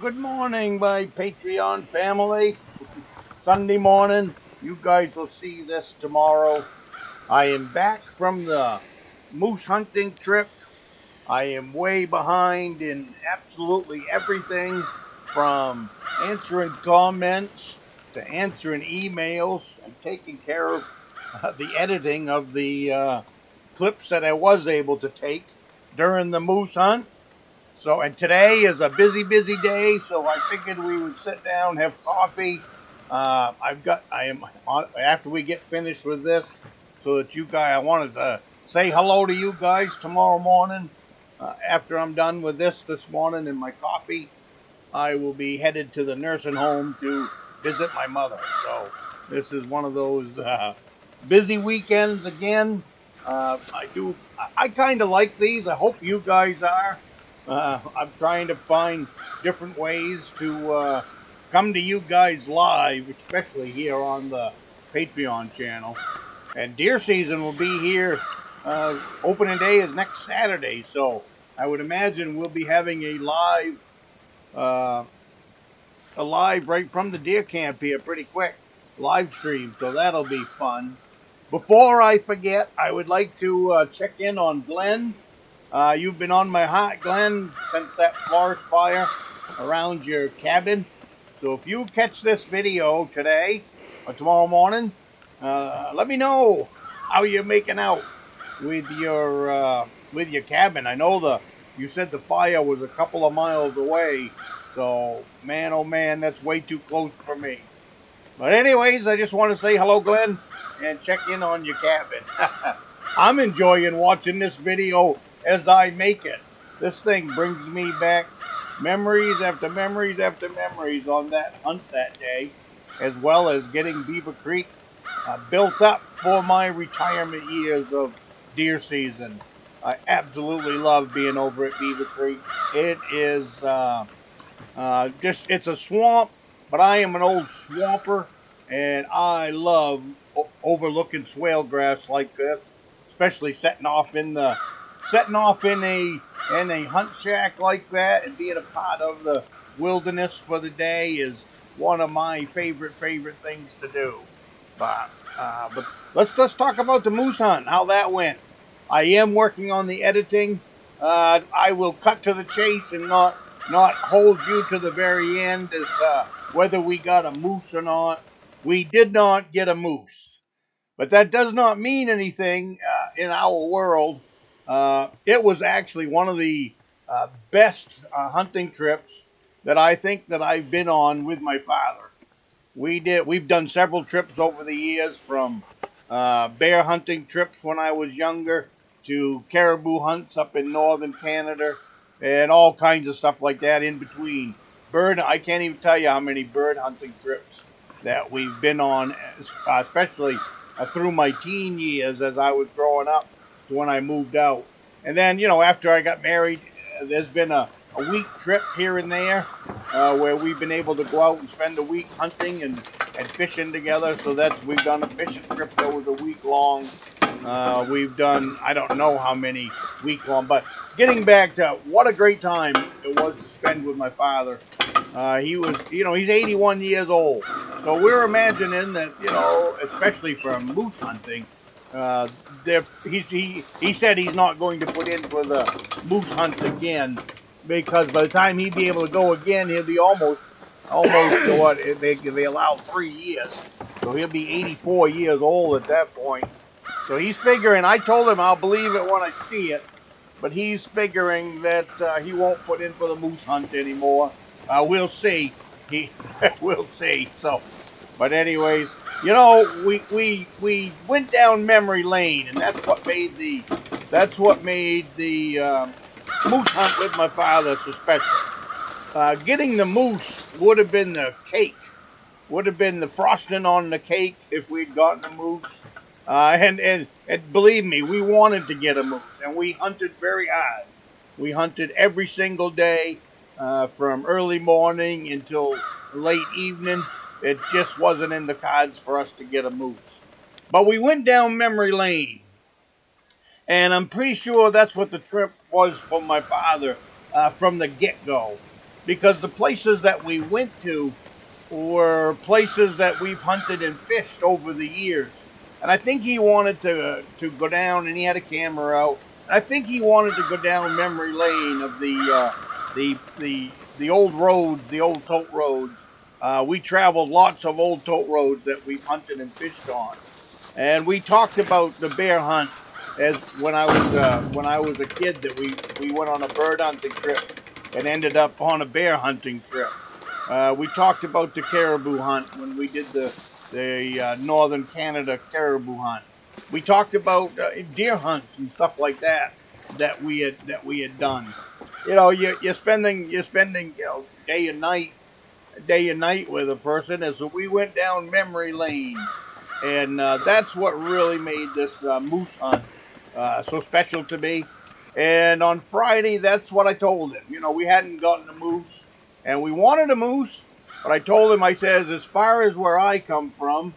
good morning, my Patreon family. Sunday morning. You guys will see this tomorrow. I am back from the moose hunting trip. I am way behind in absolutely everything from answering comments to answering emails and taking care of the editing of the clips that I was able to take during the moose hunt. So, and today is a busy day. So I figured we would sit down, have coffee. I am on after we get finished with this, so that you guys, I wanted to say hello to you guys tomorrow morning. After I'm done with this morning and my coffee, I will be headed to the nursing home to visit my mother. So this is one of those busy weekends again. I kind of like these. I hope you guys are. I'm trying to find different ways to come to you guys live, especially here on the Patreon channel. And deer season will be here. Opening day is next Saturday, so I would imagine we'll be having uh, a live right from the deer camp here pretty quick live stream, so that'll be fun. Before I forget, I would like to check in on Glenn. You've been on my heart, Glenn, since that forest fire around your cabin. So if you catch this video today or tomorrow morning, let me know how you're making out with your cabin. I know you said the fire was a couple of miles away, so man, oh man, that's way too close for me. But anyways, I just want to say hello, Glenn, and check in on your cabin. I'm enjoying watching this video as I make it. This thing brings me back memories after memories after memories on that hunt that day, as well as getting Beaver Creek built up for my retirement years of deer season. I absolutely love being over at Beaver Creek. It is it's a swamp, but I am an old swamper, and I love overlooking swale grass like this, especially setting off in a hunt shack like that, and being a part of the wilderness for the day is one of my favorite things to do. But let's talk about the moose hunt, how that went. I am working on the editing. I will cut to the chase and not hold you to the very end as whether we got a moose or not. We did not get a moose, but that does not mean anything in our world. It was actually one of the best hunting trips that I think that I've been on with my father. We've done several trips over the years, from bear hunting trips when I was younger to caribou hunts up in northern Canada and all kinds of stuff like that in between. I can't even tell you how many bird hunting trips that we've been on, especially through my teen years as I was growing up to when I moved out. And then, after I got married, there's been a week trip here and there where we've been able to go out and spend a week hunting and fishing together. So we've done a fishing trip that was a week long. We've done, I don't know how many week long, but getting back to what a great time it was to spend with my father. He's 81 years old. So we're imagining that, especially for moose hunting, uh, he said he's not going to put in for the moose hunt again, because by the time he'd be able to go again, he'll be almost what they allow 3 years, so he'll be 84 years old at that point. So he's figuring. I told him I'll believe it when I see it, but he's figuring that he won't put in for the moose hunt anymore. We'll see. We'll see. So, but anyways, we went down memory lane, and that's what made the moose hunt with my father so special. Getting the moose would have been the cake, would have been the frosting on the cake if we'd gotten a moose. And believe me, we wanted to get a moose, and we hunted very hard. We hunted every single day, from early morning until late evening. It just wasn't in the cards for us to get a moose. But we went down memory lane, and I'm pretty sure that's what the trip was for my father from the get-go. because the places that we went to were places that we've hunted and fished over the years. And I think he wanted to go down, and he had a camera out. And I think he wanted to go down memory lane of the old roads, the old tote roads. We traveled lots of old tote roads that we've hunted and fished on, and we talked about the bear hunt as when I was a kid, that we went on a bird hunting trip and ended up on a bear hunting trip. We talked about the caribou hunt when we did the northern Canada caribou hunt. We talked about deer hunts and stuff like that that we had done. You know, you're spending day and night with a person, and so we went down memory lane, and that's what really made this moose hunt so special to me. And on Friday, that's what I told him. You know, we hadn't gotten a moose, and we wanted a moose, but I told him, I says, as far as where I come from,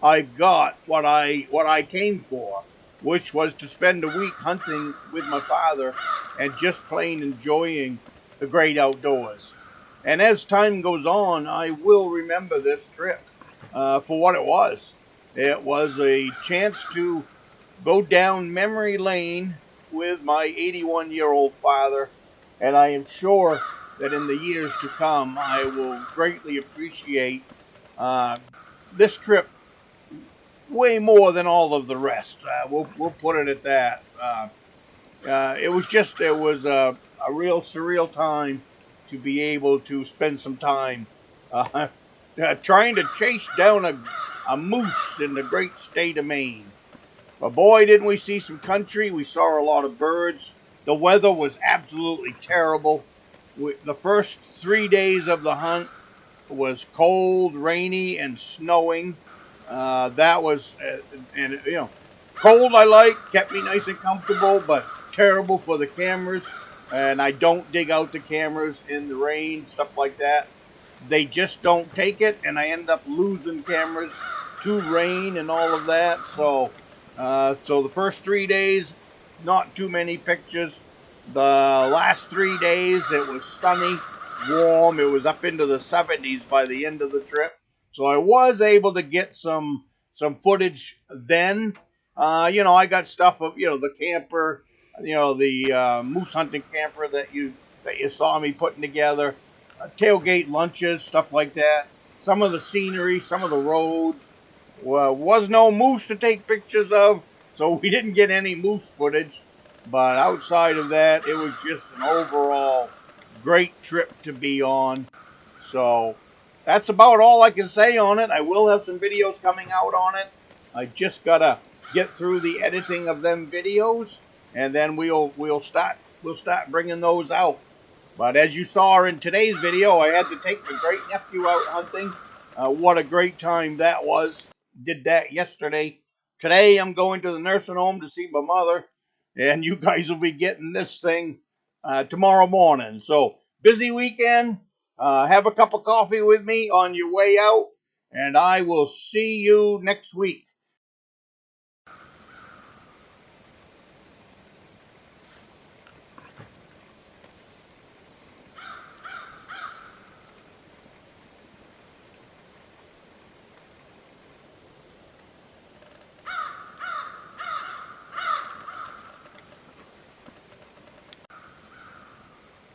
I got what I came for, which was to spend a week hunting with my father and just plain enjoying the great outdoors. And as time goes on, I will remember this trip for what it was. It was a chance to go down memory lane with my 81-year-old father, and I am sure that in the years to come, I will greatly appreciate uh, this trip way more than all of the rest. We'll put it at that. It was a real surreal time to be able to spend some time uh, trying to chase down a moose in the great state of Maine. But boy, didn't we see some country! We saw a lot of birds. The weather was absolutely terrible. The first 3 days of the hunt was cold, rainy, and snowing. That was, and you know, cold I like, kept me nice and comfortable, but terrible for the cameras. And I don't dig out the cameras in the rain, stuff like that. They just don't take it, and I end up losing cameras to rain and all of that. So the first 3 days, not too many pictures. The last 3 days, it was sunny, warm. It was up into the 70s by the end of the trip. So I was able to get some footage then. I got stuff of the camper, the moose hunting camper that you saw me putting together, tailgate lunches, stuff like that. Some of the scenery, some of the roads. Was no moose to take pictures of, so we didn't get any moose footage. But outside of that, it was just an overall great trip to be on. So that's about all I can say on it. I will have some videos coming out on it. I just gotta get through the editing of them videos, and then we'll start bringing those out. But as you saw in today's video, I had to take my great nephew out hunting. What a great time that was. Did that yesterday. Today I'm going to the nursing home to see my mother, and you guys will be getting this thing tomorrow morning. So busy weekend. Have a cup of coffee with me on your way out, and I will see you next week.